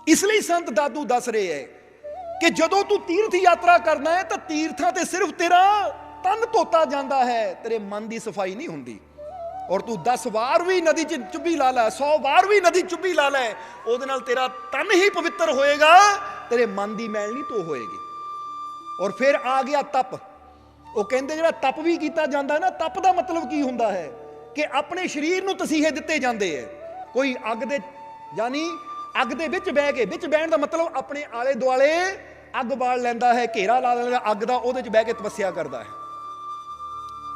इसलिए संत दादू दस रहे है कि जदों तू तीर्थ यात्रा करना है तो तीर्थां ते सिर्फ तेरा तन धोता जाता है, तेरे मन की सफाई नहीं होंदी। और तू 10 वार भी नदी च चुब्बी ला लै, 100 वार भी नदी चुब्बी ला लै, ਉਹਦੇ ਨਾਲ तेरा तन ही पवित्र होएगा, तेरे मन की मैल नहीं धो होएगी। और फिर आ गया तप। वो कहते जो तप भी किया जाता है ना, तप का मतलब की होंदा है कि अपने शरीर नूं तसीहे दिते जाते हैं। कोई अग दे यानी अग दे विच बह के, विच बहन का मतलब अपने आले दुआले अग बाल लैंदा है, घेरा ला लैंदा अग दा, ਉਹਦੇ च बह के तपस्या करता है।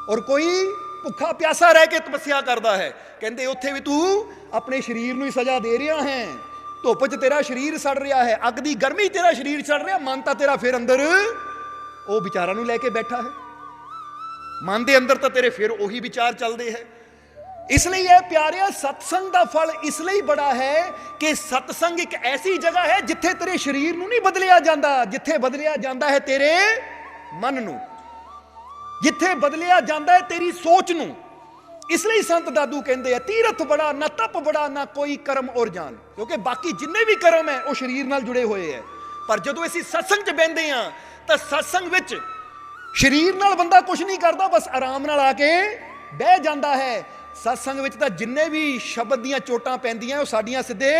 और कोई भुखा प्यासा रह के तपस्या करता है, कहते उत्थे भी तू अपने शरीर नूं ही सजा दे रहा है। धुप च तेरा शरीर सड़ रहा है, अग की गर्मी तेरा शरीर सड़ रहा, मन तो तेरा फिर अंदर वो विचारां नूं लैके बैठा है, मन के अंदर तो तेरे फिर उही विचार चलते हैं। इसलिए है प्यारिया, सत्संग का फल इसलिए बड़ा है कि सत्संग एक ऐसी जगह है जिथे तेरे शरीर नूं नहीं बदलिया जाता, जिथे बदलिया जाता है तेरे मन नूं, जिथे बदलिया जाता है तेरी सोच नूं। इसलिए संत दादू कहते हैं तीरथ बड़ा ना तप बड़ा ना कोई कर्म और जान, क्योंकि बाकी जिन्ने भी कर्म है वो शरीर नाल जुड़े हुए हैं। पर जदों असीं सत्संग च बहिंदे हां तां सत्संग विच शरीर नाल बंदा कुछ नहीं करता, बस आराम नाल आके बह जाता है। सत्संग विच तां जिन्ने भी शब्द दीयां चोटां पैंदियां वो साडियां सिद्धे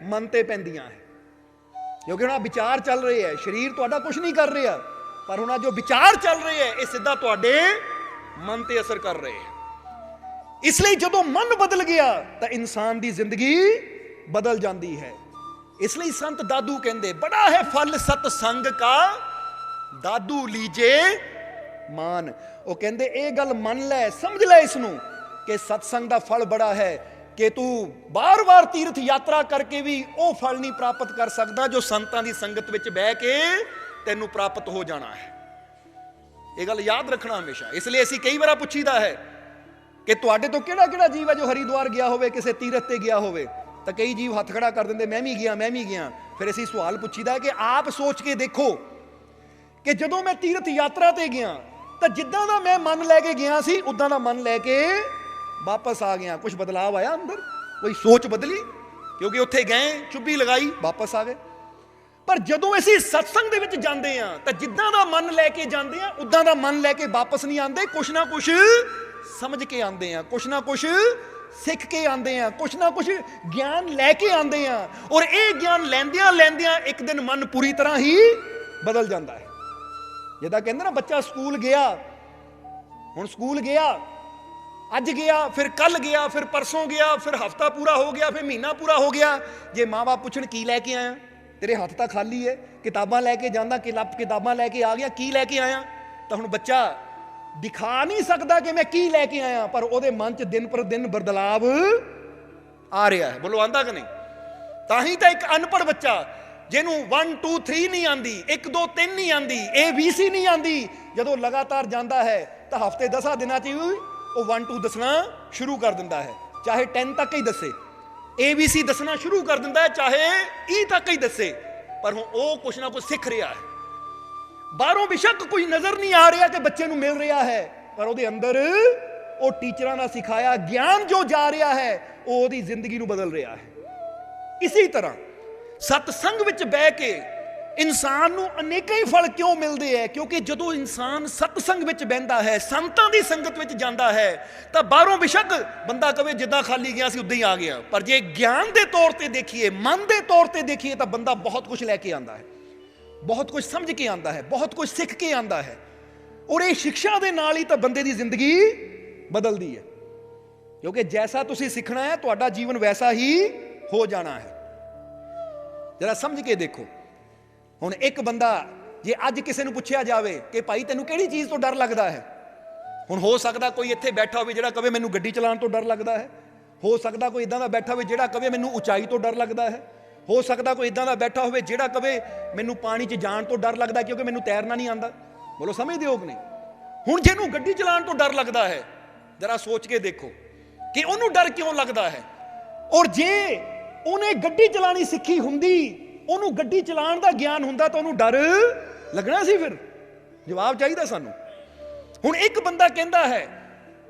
मन ते पैंदियां है, क्योंकि हुण विचार चल रहे हैं, शरीर तुहाडा कुछ नहीं कर रहा, पर हुण जो विचार चल रहे हैं ये सीधा तुहाडे मन ते असर कर रहे हैं। इसलिए जदों मन बदल गया तो इंसान की जिंदगी बदल जाती है। इसलिए संत दादू कहते बड़ा है फल सतसंग का दादू लीजे मान। वो कहते ये गल मन लै, समझ लै इसनूं कि सतसंग का फल बड़ा है, कि तू बार बार तीर्थ यात्रा करके भी वो फल नहीं प्राप्त कर सकता जो संतां की संगत विच बह के तैनूं प्राप्त हो जाना है। ये गल याद रखना हमेशा। इसलिए असीं कई बार पुछीदा है कि तुहाडे तो किहड़ा जीव है जो हरिद्वार गया होवे, किसी तीरथ ते गया होवे, तो कई जीव हथ खड़ा कर देंगे मैं भी गया मैं भी गया। फिर असीं सवाल पुछीदा है कि आप सोच के देखो कि जदों मैं तीर्थ यात्रा ते गया तो जिद्दां दा मैं मन लैके गया सी उद्दां दा मन लैके वापस आ गया। कुछ बदलाव आया अंदर, कोई सोच बदली, क्योंकि उत्थे गए चुब्बी लगाई वापस आ गए। पर जदों असीं सत्संग दे विच जांदे हां तां जिद्दां दा मन लैके जांदे हां उद्दां दा मन लैके वापस नहीं आंदे, कुछ ना कुछ समझ के आते हैं, कुछ ना कुछ सीख के आते हैं, कुछ ना कुछ ज्ञान लैके आते हैं। और ये ज्ञान लैंदियां लैंदियां एक दिन मन पूरी तरह ही बदल जाता है। जिदा कहते ना बच्चा स्कूल गया, हुण स्कूल गया, अज गया, फिर कल गया, फिर परसों गया, फिर हफ्ता पूरा हो गया, फिर महीना पूरा हो गया। जे माँ बाप पुछण की लैके आया, तेरे हथ तो खाली है, किताबां लैके जांदा, किताबां लैके आ गया, की लैके आया, तो हुण बच्चा दिखा नहीं सकता कि मैं की लैके आया, पर ਉਹਦੇ मन च दिन पर दिन बदलाव आ रहा है। बोलो आंदा कि नहीं? ताही तो एक अनपढ़ बच्चा जिन्हों 1 2 3 नहीं आती, 1 2 3 नहीं आती, ABC नहीं आती, जदों लगातार जाता है तो हफ्ते 10 दिनों च वो 1 2 दसना शुरू कर दिता है, चाहे 10 तक ही दसे, ABC दसना शुरू कर दिता है, चाहे E तक ही दसे, पर हुण वो कुछ ना कुछ सीख रहा है। बाहरों बेशक कोई नजर नहीं आ रहा कि बच्चे नूं मिल रहा है, पर ਉਹਦੇ अंदर वो टीचरां ने सिखाया ज्ञान जो जा रहा है वो ਉਹਦੀ जिंदगी नूं बदल रहा है। इसी तरह सतसंग विच बह के इंसान नूं अनेक ही फल क्यों मिलते हैं, क्योंकि जदों इंसान सतसंग विच बहिंदा है, संतां दी संगत विच जांदा है, तो बाहरों बेशक बंदा कहे जिद्दां खाली गया सी उद्दां ही आ गया, पर जे ज्ञान के तौर पर देखिए, मन के तौर पर देखिए, तो बंदा बहुत कुछ लैके आंदा है, बहुत कुछ समझ के आता है, बहुत कुछ सीख के आता है। और ये शिक्षा के नाल ही तो बंदे की जिंदगी बदलती है, क्योंकि जैसा तुसी सीखना है तुहाडा जीवन वैसा ही हो जाना है। जरा समझ के देखो, हुण एक बंदा जे अज किसी नूं पुछया जावे कि भाई तैनूं किहड़ी चीज़ तो डर लगता है, हुण हो सकदा कोई इत्थे बैठा होवे जिहड़ा कहे मैनूं गड्डी चलाउण तो डर लगता है, हो सकदा कोई इदां दा बैठा होवे जिहड़ा कहे मैनूं उचाई तो डर लगता है, हो सकता कोई इदां दा बैठा होवे जिहड़ा कहे मैनूं पानी 'च जाण तो डर लगदा क्योंकि मैनूं तैरना नहीं आंदा। बोलो समझदे हो कि नहीं? हुण जिहनूं गड्डी चलाउण तो डर लगता है, जरा सोच के देखो कि उहनूं डर क्यों लगता है। और जे उहने गड्डी चलानी सीखी हुंदी, उहनूं गड्डी चलाउण दा ज्ञान हुंदा तो उहनूं डर लगना सी? फिर जवाब चाहिदा सानूं। हुण एक बंदा कहंदा है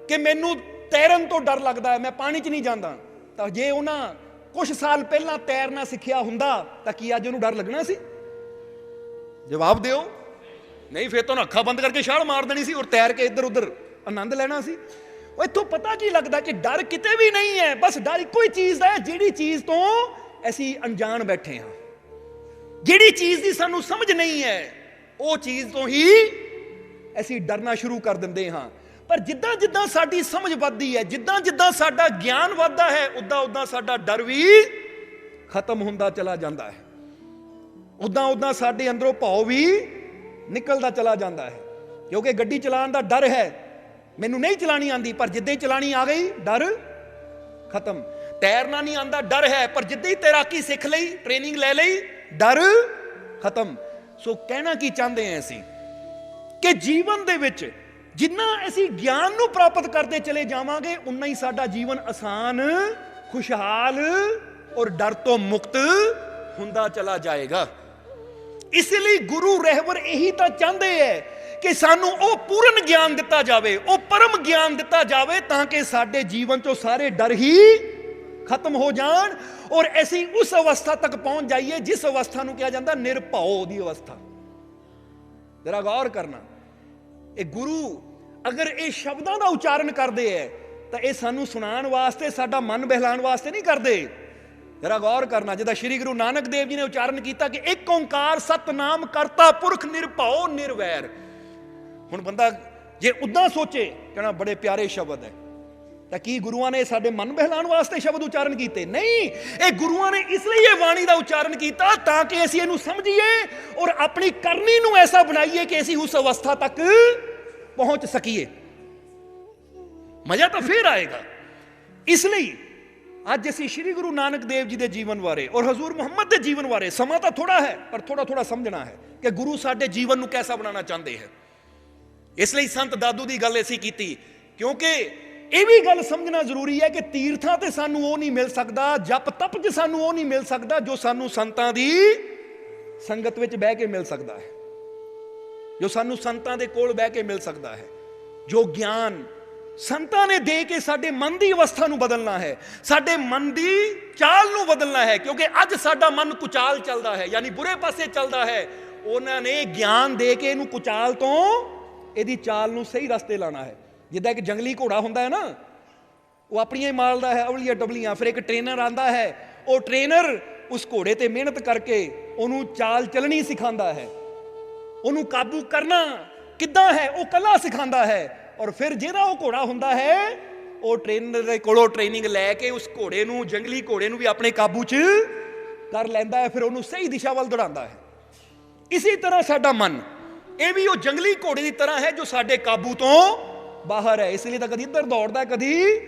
कि मैनूं तैरन तो डर लगता है, मैं पानी 'च नहीं जांदा, तो जे उहनां ਕੁਝ ਸਾਲ ਪਹਿਲਾਂ ਤੈਰਨਾ ਸਿੱਖਿਆ ਹੁੰਦਾ ਤਾਂ ਕੀ ਅੱਜ ਉਹਨੂੰ ਡਰ ਲੱਗਣਾ ਸੀ? ਜਵਾਬ ਦਿਓ। ਨਹੀਂ, ਫਿਰ ਤੁਹਾਨੂੰ ਅੱਖਾਂ ਬੰਦ ਕਰਕੇ ਛਾਲ ਮਾਰ ਦੇਣੀ ਸੀ ਔਰ ਤੈਰ ਕੇ ਇੱਧਰ ਉੱਧਰ ਆਨੰਦ ਲੈਣਾ ਸੀ। ਉਹ ਇੱਥੋਂ ਪਤਾ ਕੀ ਲੱਗਦਾ ਕਿ ਡਰ ਕਿਤੇ ਵੀ ਨਹੀਂ ਹੈ। ਬਸ ਡਰ ਇੱਕੋ ਹੀ ਚੀਜ਼ ਦਾ ਹੈ, ਜਿਹੜੀ ਚੀਜ਼ ਤੋਂ ਅਸੀਂ ਅਣਜਾਣ ਬੈਠੇ ਹਾਂ, ਜਿਹੜੀ ਚੀਜ਼ ਦੀ ਸਾਨੂੰ ਸਮਝ ਨਹੀਂ ਹੈ, ਉਹ ਚੀਜ਼ ਤੋਂ ਹੀ ਅਸੀਂ ਡਰਨਾ ਸ਼ੁਰੂ ਕਰ ਦਿੰਦੇ ਹਾਂ। ਪਰ ਜਿੱਦਾਂ ਜਿੱਦਾਂ ਸਾਡੀ ਸਮਝ ਵੱਧਦੀ ਹੈ, ਜਿੱਦਾਂ ਜਿੱਦਾਂ ਸਾਡਾ ਗਿਆਨ ਵੱਧਦਾ ਹੈ, ਉਦਾਂ ਉਦਾਂ ਸਾਡਾ ਡਰ ਵੀ ਖਤਮ ਹੁੰਦਾ ਚਲਾ ਜਾਂਦਾ ਹੈ। ਉਦਾਂ ਉਦਾਂ ਸਾਡੇ ਅੰਦਰੋਂ ਭੌ ਵੀ ਨਿਕਲਦਾ ਚਲਾ ਜਾਂਦਾ ਹੈ। ਕਿਉਂਕਿ ਗੱਡੀ ਚਲਾਉਣ ਦਾ ਡਰ ਹੈ, ਮੈਨੂੰ ਨਹੀਂ ਚਲਾਣੀ ਆਂਦੀ, ਪਰ ਜਿੱਦਾਂ ਹੀ ਚਲਾਣੀ ਆ ਗਈ ਡਰ ਖਤਮ। ਤੈਰਨਾ ਨਹੀਂ ਆਂਦਾ, ਡਰ ਹੈ, ਪਰ ਜਿੱਦਾਂ ਹੀ ਤੈਰਾਕੀ ਸਿੱਖ ਲਈ, ਟ੍ਰੇਨਿੰਗ ਲੈ ਲਈ, ਡਰ ਖਤਮ। ਸੋ ਕਹਿਣਾ ਕੀ ਚਾਹੁੰਦੇ ਹਾਂ ਅਸੀਂ ਕਿ ਜੀਵਨ ਦੇ ਵਿੱਚ ਜਿੰਨਾ ਅਸੀਂ ਗਿਆਨ ਨੂੰ ਪ੍ਰਾਪਤ ਕਰਦੇ ਚਲੇ ਜਾਵਾਂਗੇ, ਉਨਾ ਹੀ ਸਾਡਾ ਜੀਵਨ ਆਸਾਨ, ਖੁਸ਼ਹਾਲ ਔਰ ਡਰ ਤੋਂ ਮੁਕਤ ਹੁੰਦਾ ਚਲਾ ਜਾਏਗਾ। ਇਸ ਲਈ ਗੁਰੂ ਰਹਿਬਰ ਇਹੀ ਤਾਂ ਚਾਹੁੰਦੇ ਹੈ ਕਿ ਸਾਨੂੰ ਉਹ ਪੂਰਨ ਗਿਆਨ ਦਿੱਤਾ ਜਾਵੇ, ਉਹ ਪਰਮ ਗਿਆਨ ਦਿੱਤਾ ਜਾਵੇ, ਤਾਂ ਕਿ ਸਾਡੇ ਜੀਵਨ ਚੋਂ ਸਾਰੇ ਡਰ ਹੀ ਖਤਮ ਹੋ ਜਾਣ ਔਰ ਅਸੀਂ ਉਸ ਅਵਸਥਾ ਤੱਕ ਪਹੁੰਚ ਜਾਈਏ ਜਿਸ ਅਵਸਥਾ ਨੂੰ ਕਿਹਾ ਜਾਂਦਾ ਨਿਰਭਉ ਦੀ ਅਵਸਥਾ। ਜਰਾ ਗੌਰ ਕਰਨਾ, ਇਹ ਗੁਰੂ ਅਗਰ ਇਹ ਸ਼ਬਦਾਂ ਦਾ ਉਚਾਰਨ ਕਰਦੇ ਹੈ ਤਾਂ ਇਹ ਸਾਨੂੰ ਸੁਣਾਉਣ ਵਾਸਤੇ, ਸਾਡਾ ਮਨ ਬਹਿਲਾਉਣ ਵਾਸਤੇ ਨਹੀਂ ਕਰਦੇ। ਜਰਾ ਗੌਰ ਕਰਨਾ, ਜਿੱਦਾਂ ਸ਼੍ਰੀ ਗੁਰੂ ਨਾਨਕ ਦੇਵ ਜੀ ਨੇ ਉਚਾਰਨ ਕੀਤਾ ਕਿ ਇੱਕ ਓਂਕਾਰ ਸਤਨਾਮ ਕਰਤਾ ਪੁਰਖ ਨਿਰਭਉ ਨਿਰਵੈਰ। ਹੁਣ ਬੰਦਾ ਜੇ ਉਦਾਂ ਸੋਚੇ, ਕਹਿਣਾ ਬੜੇ ਪਿਆਰੇ ਸ਼ਬਦ ਹੈ, ਤਾਂ ਕੀ ਗੁਰੂਆਂ ਨੇ ਸਾਡੇ ਮਨ ਬਹਿਲਾਉਣ ਵਾਸਤੇ ਸ਼ਬਦ ਉਚਾਰਨ ਕੀਤੇ? ਨਹੀਂ, ਇਹ ਗੁਰੂਆਂ ਨੇ ਇਸ ਲਈ ਇਹ ਬਾਣੀ ਦਾ ਉਚਾਰਨ ਕੀਤਾ ਤਾਂ ਕਿ ਅਸੀਂ ਇਹਨੂੰ ਸਮਝੀਏ ਔਰ ਆਪਣੀ ਕਰਨੀ ਨੂੰ ਐਸਾ ਬਣਾਈਏ ਕਿ ਅਸੀਂ ਉਸ ਅਵਸਥਾ ਤੱਕ ਪਹੁੰਚ ਸਕੀਏ। ਮਜ਼ਾ ਤਾਂ ਫੇਰ ਆਏਗਾ। ਇਸ ਲਈ ਅੱਜ ਅਸੀਂ ਸ਼੍ਰੀ ਗੁਰੂ ਨਾਨਕ ਦੇਵ ਜੀ ਦੇ ਜੀਵਨ ਬਾਰੇ ਔਰ ਹਜ਼ੂਰ ਮੁਹੰਮਦ ਦੇ ਜੀਵਨ ਬਾਰੇ, ਸਮਾਂ ਤਾਂ ਥੋੜਾ ਹੈ ਪਰ ਥੋੜਾ ਥੋੜਾ ਸਮਝਣਾ ਹੈ ਕਿ ਗੁਰੂ ਸਾਡੇ ਜੀਵਨ ਨੂੰ ਕੈਸਾ ਬਣਾਉਣਾ ਚਾਹੁੰਦੇ ਹੈ। ਇਸ ਲਈ ਸੰਤ ਦਾਦੂ ਦੀ ਗੱਲ ਅਸੀਂ ਕੀਤੀ, ਕਿਉਂਕਿ ਇਹ ਵੀ ਗੱਲ ਸਮਝਣਾ ਜ਼ਰੂਰੀ ਹੈ ਕਿ ਤੀਰਥਾਂ ਤੇ ਸਾਨੂੰ ਉਹ ਨਹੀਂ ਮਿਲ ਸਕਦਾ, ਜਪ ਤਪ 'ਚ ਸਾਨੂੰ ਉਹ ਨਹੀਂ ਮਿਲ ਸਕਦਾ ਜੋ ਸਾਨੂੰ ਸੰਤਾਂ ਦੀ ਸੰਗਤ ਵਿੱਚ ਬਹਿ ਕੇ ਮਿਲ ਸਕਦਾ ਹੈ, ਜੋ ਸਾਨੂੰ ਸੰਤਾਂ ਦੇ ਕੋਲ ਬਹਿ ਕੇ ਮਿਲ ਸਕਦਾ ਹੈ। ਜੋ ਗਿਆਨ ਸੰਤਾਂ ਨੇ ਦੇ ਕੇ ਸਾਡੇ ਮਨ ਦੀ ਅਵਸਥਾ ਨੂੰ ਬਦਲਣਾ ਹੈ, ਸਾਡੇ ਮਨ ਦੀ ਚਾਲ ਨੂੰ ਬਦਲਣਾ ਹੈ। ਕਿਉਂਕਿ ਅੱਜ ਸਾਡਾ ਮਨ ਕੁਚਾਲ ਚੱਲਦਾ ਹੈ, ਯਾਨੀ ਬੁਰੇ ਪਾਸੇ ਚੱਲਦਾ ਹੈ। ਉਹਨਾਂ ਨੇ ਗਿਆਨ ਦੇ ਕੇ ਇਹਨੂੰ ਕੁਚਾਲ ਤੋਂ ਇਹਦੀ ਚਾਲ ਨੂੰ ਸਹੀ ਰਸਤੇ ਲਾਣਾ ਹੈ। ਜਿੱਦਾਂ ਇੱਕ ਜੰਗਲੀ ਘੋੜਾ ਹੁੰਦਾ ਹੈ ਨਾ, ਉਹ ਆਪਣੀਆਂ ਹੀ ਮਾਰਦਾ ਹੈ ਅਵਲੀਆਂ ਡਬਲੀਆਂ, ਫਿਰ ਇੱਕ ਟ੍ਰੇਨਰ ਆਂਦਾ ਹੈ, ਉਹ ਟ੍ਰੇਨਰ ਉਸ ਘੋੜੇ ਤੇ ਮਿਹਨਤ ਕਰਕੇ ਉਹਨੂੰ ਚਾਲ ਚੱਲਣੀ ਸਿਖਾਉਂਦਾ ਹੈ, ਉਹਨੂੰ ਕਾਬੂ ਕਰਨਾ ਕਿੱਦਾਂ ਹੈ ਉਹ ਕਲਾ ਸਿਖਾਉਂਦਾ ਹੈ। ਔਰ ਫਿਰ ਜਿਹੜਾ ਉਹ ਘੋੜਾ ਹੁੰਦਾ ਹੈ, ਉਹ ਟ੍ਰੇਨਰ ਦੇ ਕੋਲੋਂ ਟ੍ਰੇਨਿੰਗ ਲੈ ਕੇ ਉਸ ਘੋੜੇ ਨੂੰ, ਜੰਗਲੀ ਘੋੜੇ ਨੂੰ ਵੀ ਆਪਣੇ ਕਾਬੂ 'ਚ ਕਰ ਲੈਂਦਾ ਹੈ, ਫਿਰ ਉਹਨੂੰ ਸਹੀ ਦਿਸ਼ਾ ਵੱਲ ਦੌੜਾਉਂਦਾ ਹੈ। ਇਸੇ ਤਰ੍ਹਾਂ ਸਾਡਾ ਮਨ, ਇਹ ਵੀ ਉਹ ਜੰਗਲੀ ਘੋੜੇ ਦੀ ਤਰ੍ਹਾਂ ਹੈ ਜੋ ਸਾਡੇ ਕਾਬੂ ਤੋਂ ਬਾਹਰ ਹੈ। ਇਸ ਲਈ ਤਾਂ ਕਦੀ ਇੱਧਰ ਦੌੜਦਾ, ਕਦੀ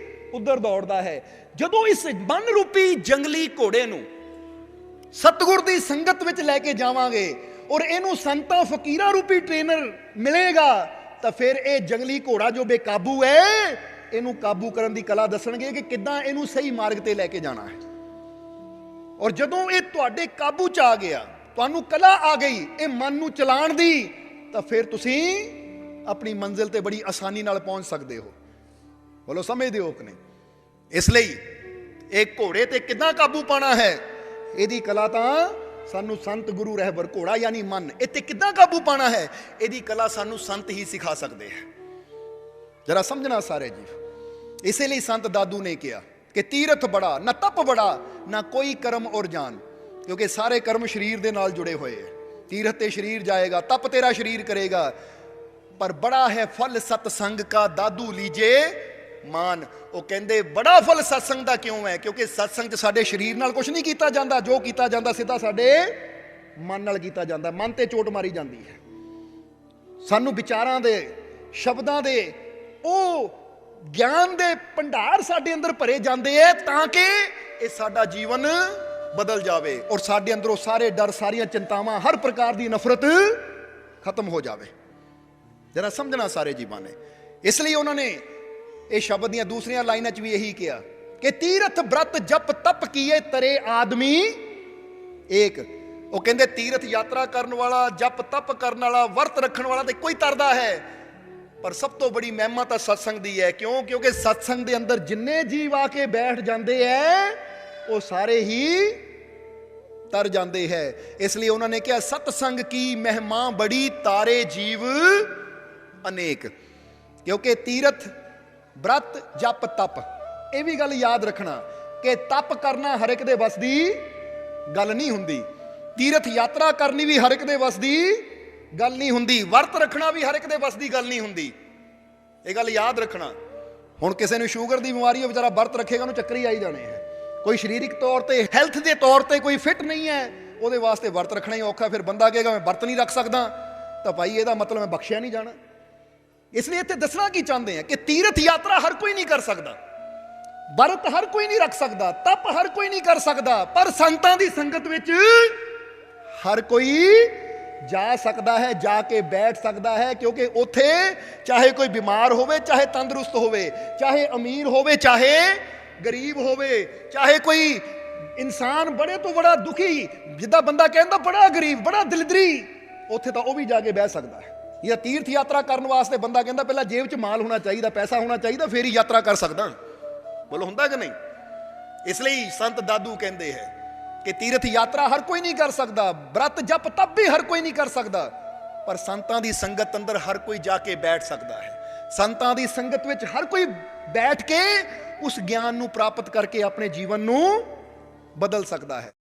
ਉੱਧਰ ਦੌੜਦਾ ਹੈ। ਜਦੋਂ ਇਸ ਮਨ ਰੂਪੀ ਜੰਗਲੀ ਘੋੜੇ ਨੂੰ ਸਤਿਗੁਰ ਦੀ ਸੰਗਤ ਵਿੱਚ ਲੈ ਕੇ ਜਾਵਾਂਗੇ ਔਰ ਇਹਨੂੰ ਸੰਤਾਂ ਫਕੀਰਾਂ ਰੂਪੀ ਟ੍ਰੇਨਰ ਮਿਲੇਗਾ, ਤਾਂ ਫਿਰ ਇਹ ਜੰਗਲੀ ਘੋੜਾ ਜੋ ਬੇਕਾਬੂ ਹੈ, ਇਹਨੂੰ ਕਾਬੂ ਕਰਨ ਦੀ ਕਲਾ ਦੱਸਣਗੇ ਕਿ ਕਿੱਦਾਂ ਇਹਨੂੰ ਸਹੀ ਮਾਰਗ ਤੇ ਲੈ ਕੇ ਜਾਣਾ ਹੈ। ਔਰ ਜਦੋਂ ਇਹ ਤੁਹਾਡੇ ਕਾਬੂ 'ਚ ਆ ਗਿਆ, ਤੁਹਾਨੂੰ ਕਲਾ ਆ ਗਈ ਇਹ ਮਨ ਨੂੰ ਚਲਾਉਣ ਦੀ, ਤਾਂ ਫਿਰ ਤੁਸੀਂ ਆਪਣੀ ਮੰਜ਼ਿਲ ਤੇ ਬੜੀ ਆਸਾਨੀ ਨਾਲ ਪਹੁੰਚ ਸਕਦੇ ਹੋ। ਬੋਲੋ ਸਮਝਦੇ ਹੋ ਕਿ ਨਹੀਂ? ਇਸ ਲਈ ਇਹ ਘੋੜੇ ਤੇ ਕਿੱਦਾਂ ਕਾਬੂ ਪਾਣਾ ਹੈ, ਇਹਦੀ ਕਲਾ ਤਾਂ ਸਾਨੂੰ ਸੰਤ ਗੁਰੂ ਰਹਿਬਰ, ਘੋੜਾ ਯਾਨੀ ਮਨ, ਇੱਥੇ ਕਿੱਦਾਂ ਕਾਬੂ ਪਾਣਾ ਹੈ, ਇਹਦੀ ਕਲਾ ਸਾਨੂੰ ਸੰਤ ਹੀ ਸਿਖਾ ਸਕਦੇ ਹੈ। ਜਰਾ ਸਮਝਣਾ ਸਾਰੇ ਜੀ। ਇਸੇ ਲਈ ਸੰਤ ਦਾਦੂ ਨੇ ਕਿਹਾ ਕਿ ਤੀਰਥ ਬੜਾ ਨਾ ਤਪ ਬੜਾ ਨਾ ਕੋਈ ਕਰਮ ਔਰ ਜਾਨ, ਕਿਉਂਕਿ ਸਾਰੇ ਕਰਮ ਸਰੀਰ ਦੇ ਨਾਲ ਜੁੜੇ ਹੋਏ ਹੈ। ਤੀਰਥ ਤੇ ਸਰੀਰ ਜਾਏਗਾ, ਤਪ ਤੇਰਾ ਸਰੀਰ ਕਰੇਗਾ, ਪਰ ਬੜਾ ਹੈ ਫਲ ਸਤਸੰਗ ਕਾ ਦਾਦੂ ਲੀਜੇ ਮਾਨ। ਉਹ ਕਹਿੰਦੇ ਬੜਾ ਫਲ ਸਤਸੰਗ ਦਾ ਕਿਉਂ ਹੈ? ਕਿਉਂਕਿ ਸਤਸੰਗ 'ਚ ਸਾਡੇ ਸਰੀਰ ਨਾਲ ਕੁਝ ਨਹੀਂ ਕੀਤਾ ਜਾਂਦਾ, ਜੋ ਕੀਤਾ ਜਾਂਦਾ ਸਿੱਧਾ ਸਾਡੇ ਮਨ ਨਾਲ ਕੀਤਾ ਜਾਂਦਾ। ਮਨ ਤੇ ਚੋਟ ਮਾਰੀ ਜਾਂਦੀ ਹੈ। ਸਾਨੂੰ ਵਿਚਾਰਾਂ ਦੇ, ਸ਼ਬਦਾਂ ਦੇ, ਉਹ ਗਿਆਨ ਦੇ ਭੰਡਾਰ ਸਾਡੇ ਅੰਦਰ ਭਰੇ ਜਾਂਦੇ ਹੈ ਤਾਂ ਕਿ ਇਹ ਸਾਡਾ ਜੀਵਨ ਬਦਲ ਜਾਵੇ ਔਰ ਸਾਡੇ ਅੰਦਰੋਂ ਸਾਰੇ ਡਰ, ਸਾਰੀਆਂ ਚਿੰਤਾਵਾਂ, ਹਰ ਪ੍ਰਕਾਰ ਦੀ ਨਫ਼ਰਤ ਖਤਮ ਹੋ ਜਾਵੇ। ਜਰਾ ਸਮਝਣਾ ਸਾਰੇ ਜੀਵਾਂ ਨੇ। ਇਸ ਲਈ ਉਹਨਾਂ ਨੇ ਇਹ ਸ਼ਬਦ ਦੀਆਂ ਦੂਸਰੀਆਂ ਲਾਈਨਾਂ 'ਚ ਵੀ ਇਹੀ ਕਿਹਾ ਕਿ ਤੀਰਥ ਬ੍ਰਤ ਜਪ ਤਪ ਕੀਏ ਤਰੇ ਆਦਮੀ ਏਕ। ਉਹ ਕਹਿੰਦੇ ਤੀਰਥ ਯਾਤਰਾ ਕਰਨ ਵਾਲਾ, ਜਪ ਤਪ ਕਰਨ ਵਾਲਾ, ਵਰਤ ਰੱਖਣ ਵਾਲਾ ਤੇ ਕੋਈ ਤਰਦਾ ਹੈ, ਪਰ ਸਭ ਤੋਂ ਬੜੀ ਮਹਿਮਾ ਤਾਂ ਸਤਸੰਗ ਦੀ ਹੈ। ਕਿਉਂ? ਕਿਉਂਕਿ ਸਤਸੰਗ ਦੇ ਅੰਦਰ ਜਿੰਨੇ ਜੀਵ ਆ ਕੇ ਬੈਠ ਜਾਂਦੇ ਹੈ, ਉਹ ਸਾਰੇ ਹੀ ਤਰ ਜਾਂਦੇ ਹੈ। ਇਸ ਲਈ ਉਹਨਾਂ ਨੇ ਕਿਹਾ ਸਤਸੰਗ ਕੀ ਮਹਿਮਾ ਬੜੀ ਤਾਰੇ ਜੀਵ ਅਨੇਕ। ਕਿਉਂਕਿ ਤੀਰਥ ਬ੍ਰਤ ਜਪ ਤਪ, ਇਹ ਵੀ ਗੱਲ ਯਾਦ ਰੱਖਣਾ ਕਿ ਤਪ ਕਰਨਾ ਹਰ ਇੱਕ ਦੇ ਵੱਸ ਦੀ ਗੱਲ ਨਹੀਂ ਹੁੰਦੀ, ਤੀਰਥ ਯਾਤਰਾ ਕਰਨੀ ਵੀ ਹਰ ਇੱਕ ਦੇ ਵੱਸ ਦੀ ਗੱਲ ਨਹੀਂ ਹੁੰਦੀ, ਵਰਤ ਰੱਖਣਾ ਵੀ ਹਰ ਇੱਕ ਦੇ ਵੱਸ ਦੀ ਗੱਲ ਨਹੀਂ ਹੁੰਦੀ। ਇਹ ਗੱਲ ਯਾਦ ਰੱਖਣਾ। ਹੁਣ ਕਿਸੇ ਨੂੰ ਸ਼ੂਗਰ ਦੀ ਬਿਮਾਰੀ, ਉਹ ਵਿਚਾਰਾ ਵਰਤ ਰੱਖੇਗਾ ਉਹਨੂੰ ਚੱਕਰ ਹੀ ਆਈ ਜਾਣੇ ਹੈ। ਕੋਈ ਸਰੀਰਕ ਤੌਰ ਤੇ ਹੈਲਥ ਦੇ ਤੌਰ ਤੇ ਕੋਈ ਫਿੱਟ ਨਹੀਂ ਹੈ, ਉਹਦੇ ਵਾਸਤੇ ਵਰਤ ਰੱਖਣਾ ਹੀ ਔਖਾ। ਫਿਰ ਬੰਦਾ ਕਹੇਗਾ ਮੈਂ ਵਰਤ ਨਹੀਂ ਰੱਖ ਸਕਦਾ, ਤਾਂ ਭਾਈ ਇਹਦਾ ਮਤਲਬ ਮੈਂ ਬਖਸ਼ਿਆ ਨਹੀਂ ਜਾਣਾ। ਇਸ ਲਈ ਇੱਥੇ ਦੱਸਣਾ ਕੀ ਚਾਹੁੰਦੇ ਆ ਕਿ ਤੀਰਥ ਯਾਤਰਾ ਹਰ ਕੋਈ ਨਹੀਂ ਕਰ ਸਕਦਾ, ਵਰਤ ਹਰ ਕੋਈ ਨਹੀਂ ਰੱਖ ਸਕਦਾ, ਤਪ ਹਰ ਕੋਈ ਨਹੀਂ ਕਰ ਸਕਦਾ, ਪਰ ਸੰਤਾਂ ਦੀ ਸੰਗਤ ਵਿੱਚ ਹਰ ਕੋਈ ਜਾ ਸਕਦਾ ਹੈ, ਜਾ ਕੇ ਬੈਠ ਸਕਦਾ ਹੈ। ਕਿਉਂਕਿ ਉੱਥੇ ਚਾਹੇ ਕੋਈ ਬਿਮਾਰ ਹੋਵੇ, ਚਾਹੇ ਤੰਦਰੁਸਤ ਹੋਵੇ, ਚਾਹੇ ਅਮੀਰ ਹੋਵੇ, ਚਾਹੇ ਗਰੀਬ ਹੋਵੇ, ਚਾਹੇ ਕੋਈ ਇਨਸਾਨ ਬੜੇ ਤੋਂ ਬੜਾ ਦੁਖੀ, ਜਿੱਦਾਂ ਬੰਦਾ ਕਹਿੰਦਾ ਬੜਾ ਗਰੀਬ, ਬੜਾ ਦਿਲਦਰੀ, ਉੱਥੇ ਤਾਂ ਉਹ ਵੀ ਜਾ ਕੇ ਬਹਿ ਸਕਦਾ ਹੈ। ਜਾਂ ਤੀਰਥ ਯਾਤਰਾ ਕਰਨ ਵਾਸਤੇ ਬੰਦਾ ਕਹਿੰਦਾ ਪਹਿਲਾਂ ਜੇਬ 'ਚ ਮਾਲ ਹੋਣਾ ਚਾਹੀਦਾ, ਪੈਸਾ ਹੋਣਾ ਚਾਹੀਦਾ, ਫੇਰ ਹੀ ਯਾਤਰਾ ਕਰ ਸਕਦਾ। ਬੋਲੋ ਹੁੰਦਾ ਕਿ ਨਹੀਂ? ਇਸ ਲਈ ਸੰਤ ਦਾਦੂ ਕਹਿੰਦੇ ਹੈ ਕਿ ਤੀਰਥ ਯਾਤਰਾ ਹਰ ਕੋਈ ਨਹੀਂ ਕਰ ਸਕਦਾ, ਬ੍ਰਤ ਜਪ ਤਪ ਵੀ ਹਰ ਕੋਈ ਨਹੀਂ ਕਰ ਸਕਦਾ, ਪਰ ਸੰਤਾਂ ਦੀ ਸੰਗਤ ਅੰਦਰ ਹਰ ਕੋਈ ਜਾ ਕੇ ਬੈਠ ਸਕਦਾ ਹੈ। ਸੰਤਾਂ ਦੀ ਸੰਗਤ ਵਿੱਚ ਹਰ ਕੋਈ ਬੈਠ ਕੇ ਉਸ ਗਿਆਨ ਨੂੰ ਪ੍ਰਾਪਤ ਕਰਕੇ ਆਪਣੇ ਜੀਵਨ ਨੂੰ ਬਦਲ ਸਕਦਾ ਹੈ।